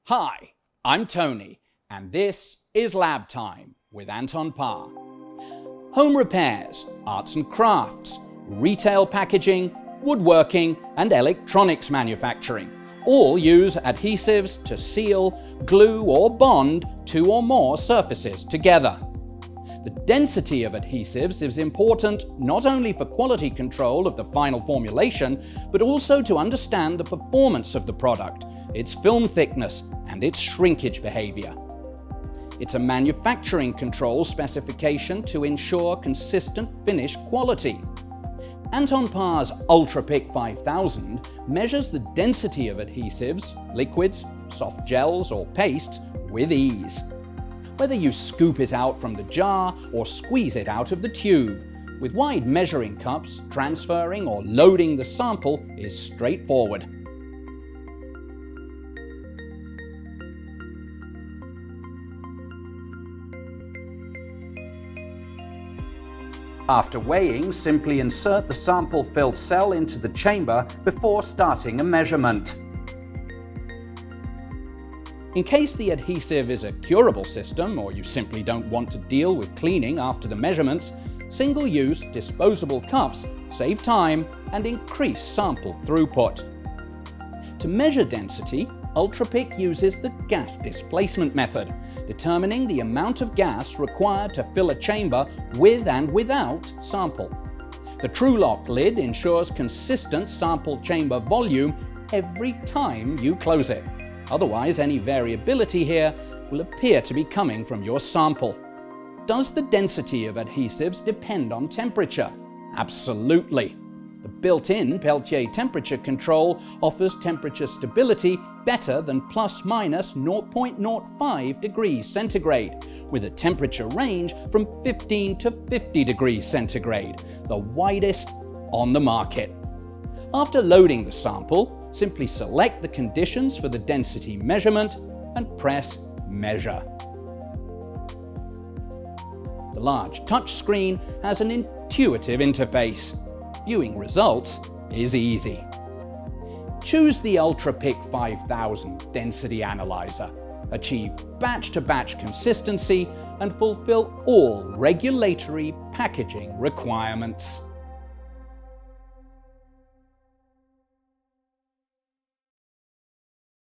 Hi, I'm Tony, and this is Lab Time with Anton Parr. Home repairs, arts and crafts, retail packaging, woodworking, and electronics manufacturing all use adhesives to seal, glue, or bond two or more surfaces together. The density of adhesives is important not only for quality control of the final formulation, but also to understand the performance of the product, its film thickness, and its shrinkage behavior. It's a manufacturing control specification to ensure consistent finish quality. Anton Parr's Ultrapyc 5000 measures the density of adhesives, liquids, soft gels, or pastes with ease. Whether you scoop it out from the jar or squeeze it out of the tube, with wide measuring cups, transferring or loading the sample is straightforward. After weighing, simply insert the sample-filled cell into the chamber before starting a measurement. In case the adhesive is a curable system, or you simply don't want to deal with cleaning after the measurements, single-use disposable cups save time and increase sample throughput. To measure density, Ultrapyc uses the gas displacement method, determining the amount of gas required to fill a chamber with and without sample. The TrueLock lid ensures consistent sample chamber volume every time you close it. Otherwise, any variability here will appear to be coming from your sample. Does the density of adhesives depend on temperature? Absolutely. The built-in Peltier temperature control offers temperature stability better than ± 0.05 degrees centigrade, with a temperature range from 15 to 50 degrees centigrade, the widest on the market. After loading the sample, simply select the conditions for the density measurement and press Measure. The large touchscreen has an intuitive interface. Viewing results is easy. Choose the Ultrapyc 5000 Density Analyzer. Achieve batch-to-batch consistency and fulfill all regulatory packaging requirements.